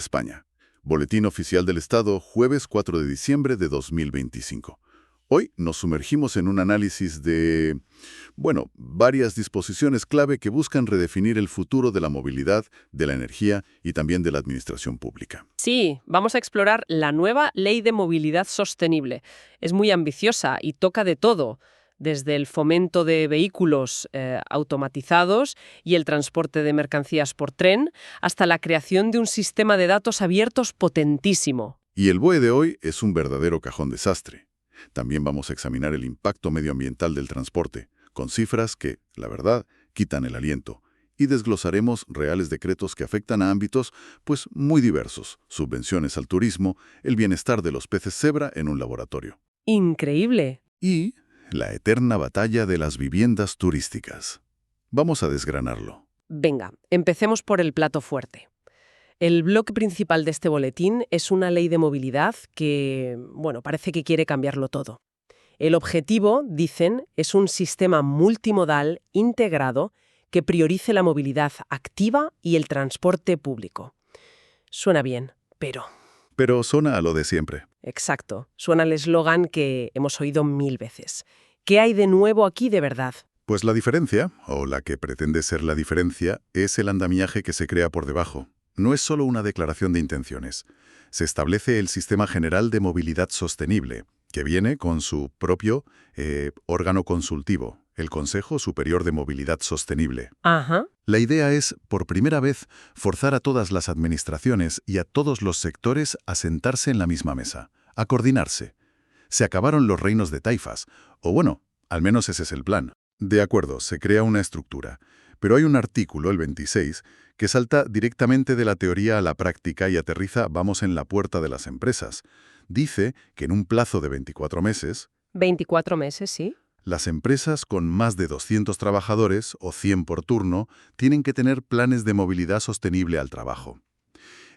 España. Boletín Oficial del Estado, jueves 4 de diciembre de 2025. Hoy nos sumergimos en un análisis de, varias disposiciones clave que buscan redefinir el futuro de la movilidad, de la energía y también de la administración pública. Sí, vamos a explorar la nueva Ley de Movilidad Sostenible. Es muy ambiciosa y toca de todo, desde el fomento de vehículos automatizados y el transporte de mercancías por tren, hasta la creación de un sistema de datos abiertos potentísimo. Y el BOE de hoy es un verdadero cajón desastre. También vamos a examinar el impacto medioambiental del transporte, con cifras que, la verdad, quitan el aliento. Y desglosaremos reales decretos que afectan a ámbitos, muy diversos. Subvenciones al turismo, el bienestar de los peces cebra en un laboratorio. ¡Increíble! Y la eterna batalla de las viviendas turísticas. Vamos a desgranarlo. Venga, empecemos por el plato fuerte. El bloque principal de este boletín es una ley de movilidad que, parece que quiere cambiarlo todo. El objetivo, dicen, es un sistema multimodal integrado que priorice la movilidad activa y el transporte público. Suena bien, pero... Pero suena a lo de siempre. Exacto, suena al eslogan que hemos oído 1000 veces. ¿Qué hay de nuevo aquí de verdad? Pues la diferencia, o la que pretende ser la diferencia, es el andamiaje que se crea por debajo. No es solo una declaración de intenciones. Se establece el Sistema General de Movilidad Sostenible, que viene con su propio órgano consultivo, el Consejo Superior de Movilidad Sostenible. Ajá. La idea es, por primera vez, forzar a todas las administraciones y a todos los sectores a sentarse en la misma mesa, a coordinarse. Se acabaron los reinos de taifas, al menos ese es el plan. De acuerdo, se crea una estructura, pero hay un artículo, el 26, que salta directamente de la teoría a la práctica y aterriza, en la puerta de las empresas. Dice que en un plazo de 24 meses... 24 meses, sí. Las empresas con más de 200 trabajadores, o 100 por turno, tienen que tener planes de movilidad sostenible al trabajo.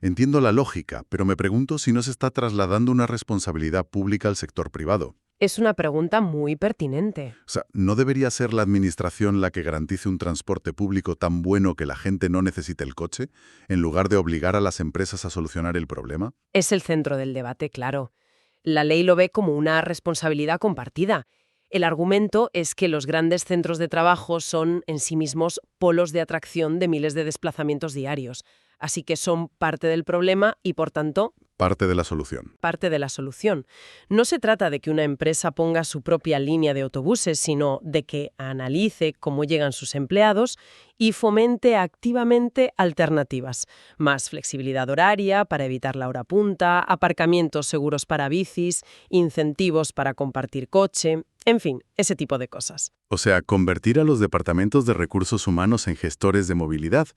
Entiendo la lógica, pero me pregunto si no se está trasladando una responsabilidad pública al sector privado. Es una pregunta muy pertinente. O sea, ¿no debería ser la administración la que garantice un transporte público tan bueno que la gente no necesite el coche, en lugar de obligar a las empresas a solucionar el problema? Es el centro del debate, claro. La ley lo ve como una responsabilidad compartida. El argumento es que los grandes centros de trabajo son en sí mismos polos de atracción de miles de desplazamientos diarios. Así que son parte del problema y, por tanto, parte de la solución. Parte de la solución. No se trata de que una empresa ponga su propia línea de autobuses, sino de que analice cómo llegan sus empleados y fomente activamente alternativas. Más flexibilidad horaria para evitar la hora punta, aparcamientos seguros para bicis, incentivos para compartir coche, en fin, ese tipo de cosas. O sea, convertir a los departamentos de recursos humanos en gestores de movilidad.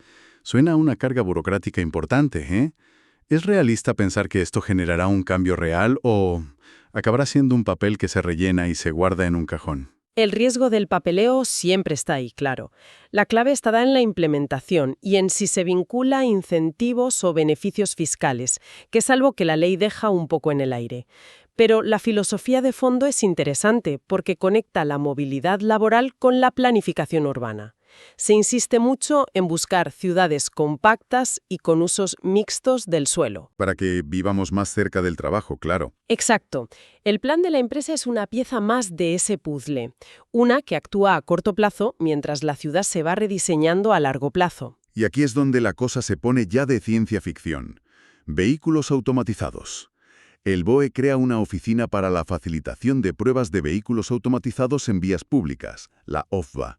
Suena a una carga burocrática importante, ¿eh? ¿Es realista pensar que esto generará un cambio real o acabará siendo un papel que se rellena y se guarda en un cajón? El riesgo del papeleo siempre está ahí, claro. La clave estará en la implementación y en si se vincula a incentivos o beneficios fiscales, que es algo que la ley deja un poco en el aire. Pero la filosofía de fondo es interesante porque conecta la movilidad laboral con la planificación urbana. Se insiste mucho en buscar ciudades compactas y con usos mixtos del suelo. Para que vivamos más cerca del trabajo, claro. Exacto. El plan de la empresa es una pieza más de ese puzzle, una que actúa a corto plazo mientras la ciudad se va rediseñando a largo plazo. Y aquí es donde la cosa se pone ya de ciencia ficción. Vehículos automatizados. El BOE crea una oficina para la facilitación de pruebas de vehículos automatizados en vías públicas, la OFVA.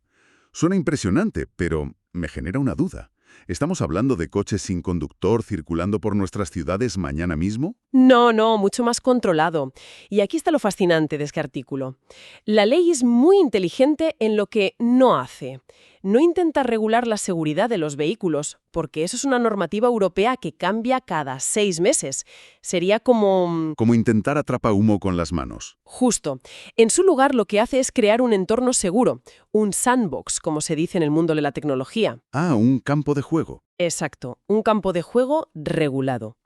Suena impresionante, pero me genera una duda. ¿Estamos hablando de coches sin conductor circulando por nuestras ciudades mañana mismo? No, mucho más controlado. Y aquí está lo fascinante de este artículo. La ley es muy inteligente en lo que no hace. No intenta regular la seguridad de los vehículos, porque eso es una normativa europea que cambia cada 6 meses. Sería como... Como intentar atrapa-humo con las manos. Justo. En su lugar, lo que hace es crear un entorno seguro, un sandbox, como se dice en el mundo de la tecnología. Ah, un campo de juego. Exacto, un campo de juego regulado.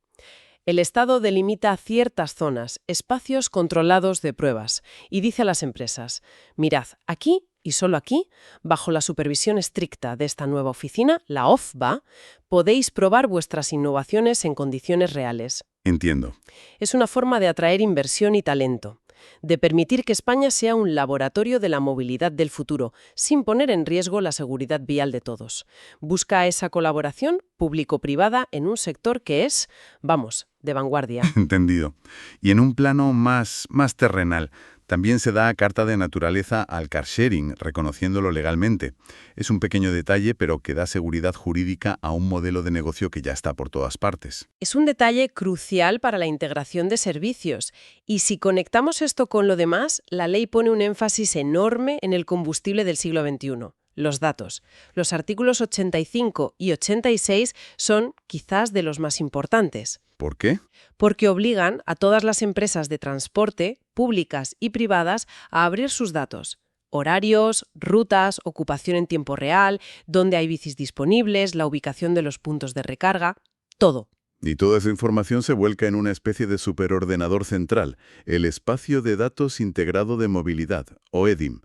El Estado delimita ciertas zonas, espacios controlados de pruebas, y dice a las empresas, mirad, aquí Y solo aquí, bajo la supervisión estricta de esta nueva oficina, la OFBA, podéis probar vuestras innovaciones en condiciones reales. Entiendo. Es una forma de atraer inversión y talento, de permitir que España sea un laboratorio de la movilidad del futuro, sin poner en riesgo la seguridad vial de todos. Busca esa colaboración público-privada en un sector que es, vamos, de vanguardia. Entendido. Y en un plano más terrenal, también se da carta de naturaleza al car sharing, reconociéndolo legalmente. Es un pequeño detalle, pero que da seguridad jurídica a un modelo de negocio que ya está por todas partes. Es un detalle crucial para la integración de servicios. Y si conectamos esto con lo demás, la ley pone un énfasis enorme en el combustible del siglo XXI. Los datos. Los artículos 85 y 86 son quizás de los más importantes. ¿Por qué? Porque obligan a todas las empresas de transporte, públicas y privadas, a abrir sus datos. Horarios, rutas, ocupación en tiempo real, dónde hay bicis disponibles, la ubicación de los puntos de recarga, todo. Y toda esa información se vuelca en una especie de superordenador central, el Espacio de Datos Integrado de Movilidad, o EDIM.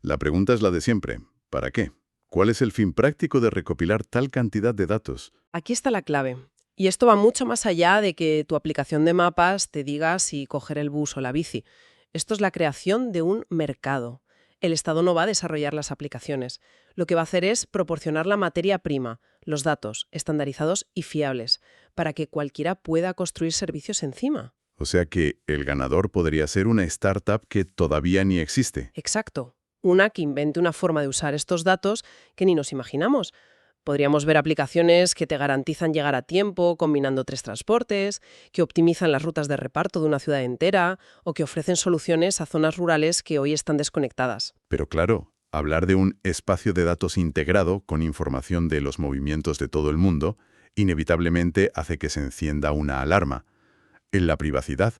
La pregunta es la de siempre. ¿Para qué? ¿Cuál es el fin práctico de recopilar tal cantidad de datos? Aquí está la clave. Y esto va mucho más allá de que tu aplicación de mapas te diga si coger el bus o la bici. Esto es la creación de un mercado. El Estado no va a desarrollar las aplicaciones. Lo que va a hacer es proporcionar la materia prima, los datos, estandarizados y fiables, para que cualquiera pueda construir servicios encima. O sea que el ganador podría ser una startup que todavía ni existe. Exacto. Una que invente una forma de usar estos datos que ni nos imaginamos. Podríamos ver aplicaciones que te garantizan llegar a tiempo combinando 3 transportes, que optimizan las rutas de reparto de una ciudad entera o que ofrecen soluciones a zonas rurales que hoy están desconectadas. Pero claro, hablar de un espacio de datos integrado con información de los movimientos de todo el mundo inevitablemente hace que se encienda una alarma. En la privacidad,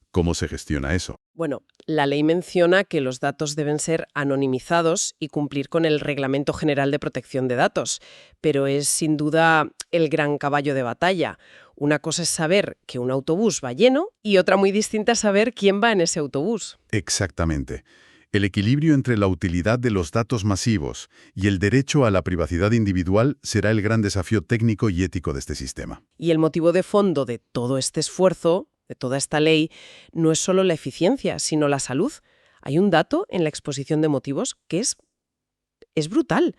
¿cómo se gestiona eso? Bueno, la ley menciona que los datos deben ser anonimizados y cumplir con el Reglamento General de Protección de Datos, pero es sin duda el gran caballo de batalla. Una cosa es saber que un autobús va lleno y otra muy distinta es saber quién va en ese autobús. Exactamente. El equilibrio entre la utilidad de los datos masivos y el derecho a la privacidad individual será el gran desafío técnico y ético de este sistema. Y el motivo de fondo de todo este esfuerzo, de toda esta ley, no es solo la eficiencia, sino la salud. Hay un dato en la exposición de motivos que es brutal.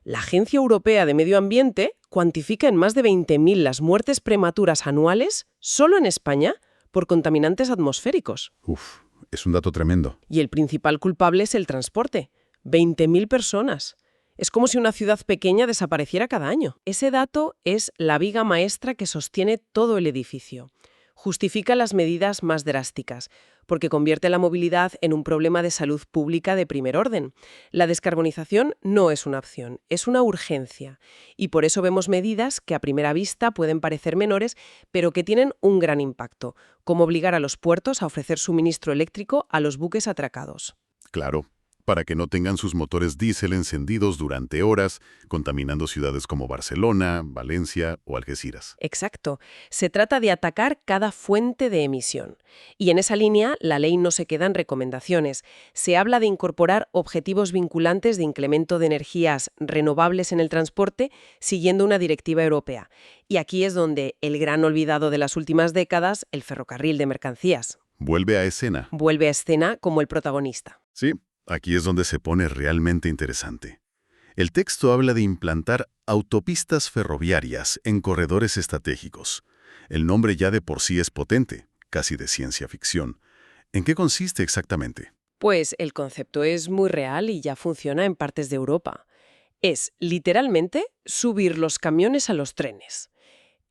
La Agencia Europea de Medio Ambiente cuantifica en más de 20.000 las muertes prematuras anuales solo en España por contaminantes atmosféricos. Uf, es un dato tremendo. Y el principal culpable es el transporte. 20.000 personas. Es como si una ciudad pequeña desapareciera cada año. Ese dato es la viga maestra que sostiene todo el edificio. Justifica las medidas más drásticas, porque convierte la movilidad en un problema de salud pública de primer orden. La descarbonización no es una opción, es una urgencia. Y por eso vemos medidas que a primera vista pueden parecer menores, pero que tienen un gran impacto, como obligar a los puertos a ofrecer suministro eléctrico a los buques atracados. Claro, para que no tengan sus motores diésel encendidos durante horas, contaminando ciudades como Barcelona, Valencia o Algeciras. Exacto. Se trata de atacar cada fuente de emisión. Y en esa línea, la ley no se queda en recomendaciones. Se habla de incorporar objetivos vinculantes de incremento de energías renovables en el transporte, siguiendo una directiva europea. Y aquí es donde el gran olvidado de las últimas décadas, el ferrocarril de mercancías, Vuelve a escena. vuelve a escena como el protagonista. Sí, aquí es donde se pone realmente interesante. El texto habla de implantar autopistas ferroviarias en corredores estratégicos. El nombre ya de por sí es potente, casi de ciencia ficción. ¿En qué consiste exactamente? Pues el concepto es muy real y ya funciona en partes de Europa. Es, literalmente, subir los camiones a los trenes.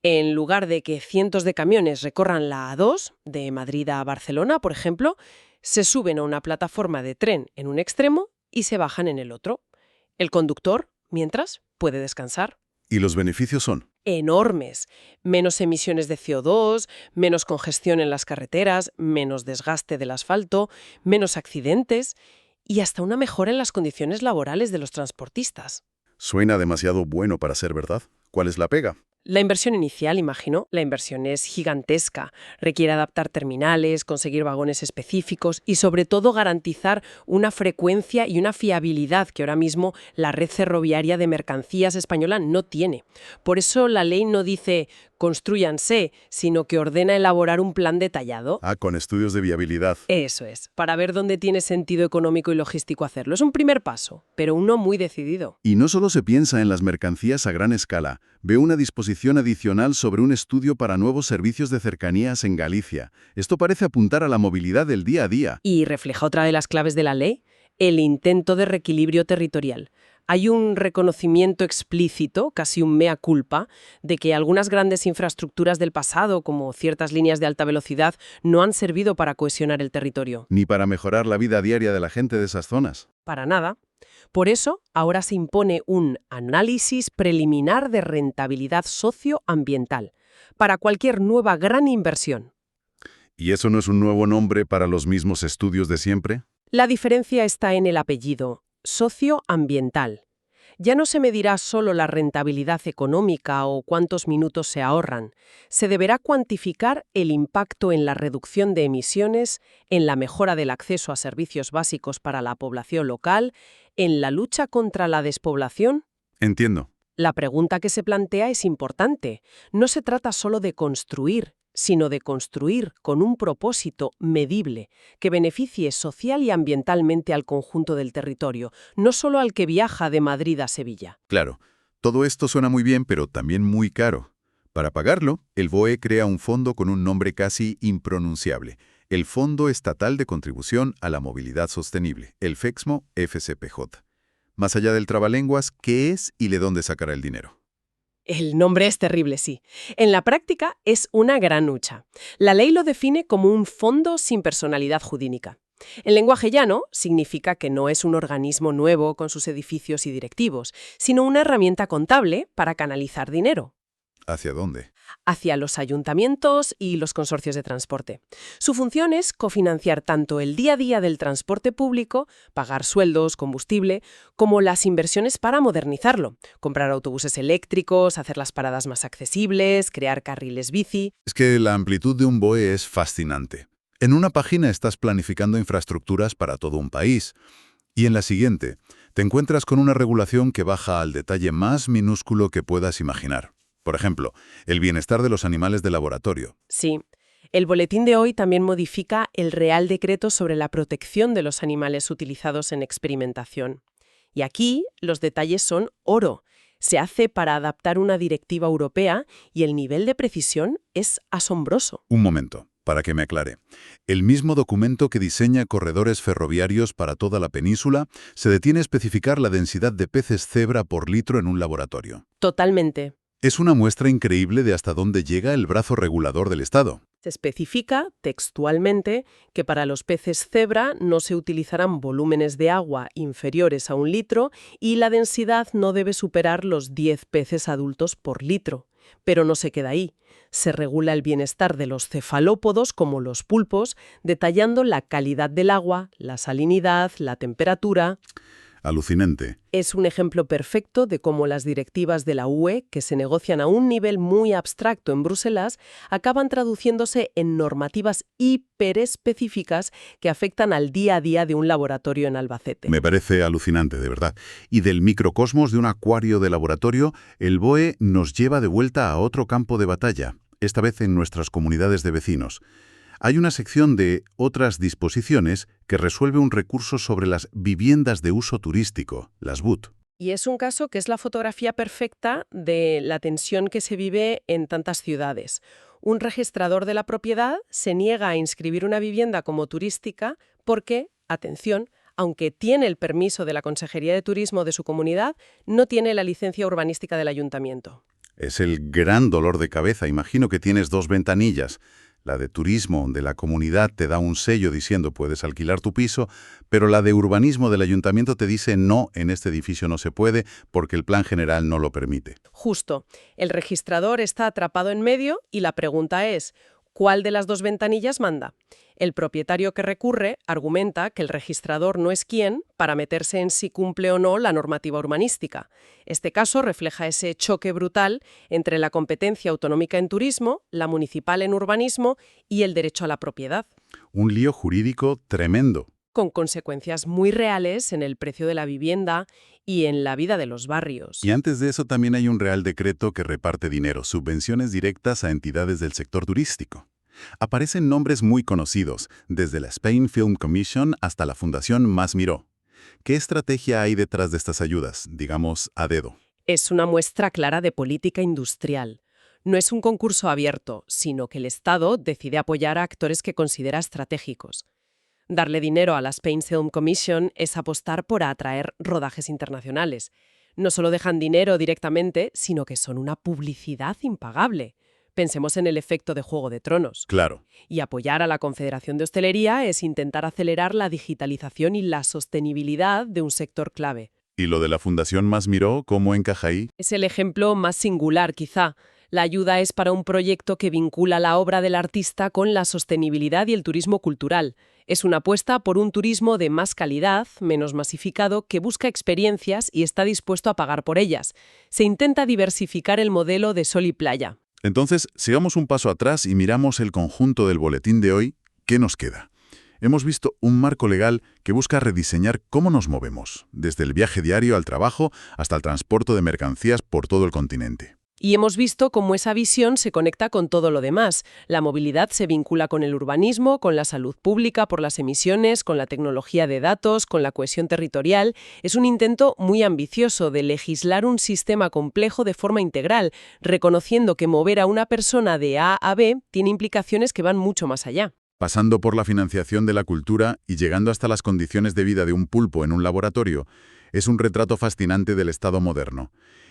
En lugar de que cientos de camiones recorran la A2, de Madrid a Barcelona, por ejemplo, se suben a una plataforma de tren en un extremo y se bajan en el otro. El conductor, mientras, puede descansar. ¿Y los beneficios son? Enormes. Menos emisiones de CO2, menos congestión en las carreteras, menos desgaste del asfalto, menos accidentes y hasta una mejora en las condiciones laborales de los transportistas. Suena demasiado bueno para ser verdad. ¿Cuál es la pega? La inversión inicial, imagino, la inversión es gigantesca. Requiere adaptar terminales, conseguir vagones específicos y sobre todo garantizar una frecuencia y una fiabilidad que ahora mismo la red ferroviaria de mercancías española no tiene. Por eso la ley no dice «constrúyanse», sino que ordena elaborar un plan detallado. Ah, con estudios de viabilidad. Eso es, para ver dónde tiene sentido económico y logístico hacerlo. Es un primer paso, pero uno muy decidido. Y no solo se piensa en las mercancías a gran escala. Veo una disposición adicional sobre un estudio para nuevos servicios de cercanías en Galicia. Esto parece apuntar a la movilidad del día a día. Y refleja otra de las claves de la ley, el intento de reequilibrio territorial. Hay un reconocimiento explícito, casi un mea culpa, de que algunas grandes infraestructuras del pasado, como ciertas líneas de alta velocidad, no han servido para cohesionar el territorio. Ni para mejorar la vida diaria de la gente de esas zonas. Para nada. Por eso, ahora se impone un análisis preliminar de rentabilidad socioambiental para cualquier nueva gran inversión. ¿Y eso no es un nuevo nombre para los mismos estudios de siempre? La diferencia está en el apellido, socioambiental. Ya no se medirá solo la rentabilidad económica o cuántos minutos se ahorran. Se deberá cuantificar el impacto en la reducción de emisiones, en la mejora del acceso a servicios básicos para la población local, en la lucha contra la despoblación. Entiendo. La pregunta que se plantea es importante. No se trata solo de construir, sino de construir con un propósito medible que beneficie social y ambientalmente al conjunto del territorio, no solo al que viaja de Madrid a Sevilla. Claro, todo esto suena muy bien, pero también muy caro. Para pagarlo, el BOE crea un fondo con un nombre casi impronunciable, el Fondo Estatal de Contribución a la Movilidad Sostenible, el FEXMO-FCPJ. Más allá del trabalenguas, ¿qué es y de dónde sacará el dinero? El nombre es terrible, sí. En la práctica es una gran lucha. La ley lo define como un fondo sin personalidad jurídica. En lenguaje llano, significa que no es un organismo nuevo con sus edificios y directivos, sino una herramienta contable para canalizar dinero. ¿Hacia dónde? Hacia los ayuntamientos y los consorcios de transporte. Su función es cofinanciar tanto el día a día del transporte público, pagar sueldos, combustible, como las inversiones para modernizarlo, comprar autobuses eléctricos, hacer las paradas más accesibles, crear carriles bici. Es que la amplitud de un BOE es fascinante. En una página estás planificando infraestructuras para todo un país, y en la siguiente te encuentras con una regulación que baja al detalle más minúsculo que puedas imaginar. Por ejemplo, el bienestar de los animales de laboratorio. Sí. El boletín de hoy también modifica el Real Decreto sobre la protección de los animales utilizados en experimentación. Y aquí los detalles son oro. Se hace para adaptar una directiva europea y el nivel de precisión es asombroso. Un momento, para que me aclare. El mismo documento que diseña corredores ferroviarios para toda la península se detiene a especificar la densidad de peces cebra por litro en un laboratorio. Totalmente. Es una muestra increíble de hasta dónde llega el brazo regulador del Estado. Se especifica textualmente que para los peces cebra no se utilizarán volúmenes de agua inferiores a 1 litro y la densidad no debe superar los 10 peces adultos por litro. Pero no se queda ahí. Se regula el bienestar de los cefalópodos, como los pulpos, detallando la calidad del agua, la salinidad, la temperatura. Alucinante. Es un ejemplo perfecto de cómo las directivas de la UE, que se negocian a un nivel muy abstracto en Bruselas, acaban traduciéndose en normativas hiperespecíficas que afectan al día a día de un laboratorio en Albacete. Me parece alucinante, de verdad. Y del microcosmos de un acuario de laboratorio, el BOE nos lleva de vuelta a otro campo de batalla, esta vez en nuestras comunidades de vecinos. Hay una sección de otras disposiciones que resuelve un recurso sobre las viviendas de uso turístico, las BUT. Y es un caso que es la fotografía perfecta de la tensión que se vive en tantas ciudades. Un registrador de la propiedad se niega a inscribir una vivienda como turística porque, atención, aunque tiene el permiso de la Consejería de Turismo de su comunidad, no tiene la licencia urbanística del ayuntamiento. Es el gran dolor de cabeza. Imagino que tienes 2 ventanillas. La de turismo de la comunidad te da un sello diciendo puedes alquilar tu piso, pero la de urbanismo del ayuntamiento te dice no, en este edificio no se puede porque el plan general no lo permite. Justo. El registrador está atrapado en medio y la pregunta es, ¿Cuál de las dos ventanillas manda? El propietario que recurre argumenta que el registrador no es quien para meterse en si cumple o no la normativa urbanística. Este caso refleja ese choque brutal entre la competencia autonómica en turismo, la municipal en urbanismo y el derecho a la propiedad, Un lío jurídico tremendo. con consecuencias muy reales en el precio de la vivienda y en la vida de los barrios. Y antes de eso también hay un Real Decreto que reparte dinero, subvenciones directas a entidades del sector turístico. Aparecen nombres muy conocidos, desde la Spain Film Commission hasta la Fundación Mas Miró. ¿Qué estrategia hay detrás de estas ayudas, digamos, a dedo? Es una muestra clara de política industrial. No es un concurso abierto, sino que el Estado decide apoyar a actores que considera estratégicos. Darle dinero a la Spain Film Commission es apostar por atraer rodajes internacionales. No solo dejan dinero directamente, sino que son una publicidad impagable. Pensemos en el efecto de Juego de Tronos. Claro. Y apoyar a la Confederación de Hostelería es intentar acelerar la digitalización y la sostenibilidad de un sector clave. ¿Y lo de la Fundación Mas Miró, cómo encaja ahí? Es el ejemplo más singular, quizá. La ayuda es para un proyecto que vincula la obra del artista con la sostenibilidad y el turismo cultural. Es una apuesta por un turismo de más calidad, menos masificado, que busca experiencias y está dispuesto a pagar por ellas. Se intenta diversificar el modelo de sol y playa. Entonces, sigamos un paso atrás y miramos el conjunto del boletín de hoy. ¿Qué nos queda? Hemos visto un marco legal que busca rediseñar cómo nos movemos, desde el viaje diario al trabajo hasta el transporte de mercancías por todo el continente. Y hemos visto cómo esa visión se conecta con todo lo demás. La movilidad se vincula con el urbanismo, con la salud pública por las emisiones, con la tecnología de datos, con la cohesión territorial. Es un intento muy ambicioso de legislar un sistema complejo de forma integral, reconociendo que mover a una persona de A a B tiene implicaciones que van mucho más allá. Pasando por la financiación de la cultura y llegando hasta las condiciones de vida de un pulpo en un laboratorio, es un retrato fascinante del Estado moderno.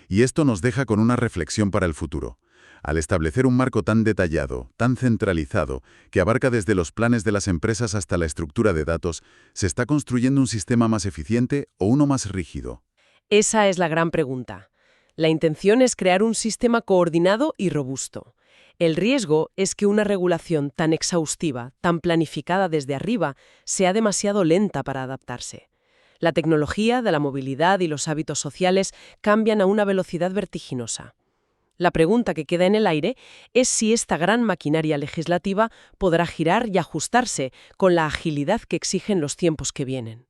Y esto nos deja con una reflexión para el futuro. Al establecer un marco tan detallado, tan centralizado, que abarca desde los planes de las empresas hasta la estructura de datos, ¿se está construyendo un sistema más eficiente o uno más rígido? Esa es la gran pregunta. La intención es crear un sistema coordinado y robusto. El riesgo es que una regulación tan exhaustiva, tan planificada desde arriba, sea demasiado lenta para adaptarse. La tecnología de la movilidad y los hábitos sociales cambian a una velocidad vertiginosa. La pregunta que queda en el aire es si esta gran maquinaria legislativa podrá girar y ajustarse con la agilidad que exigen los tiempos que vienen.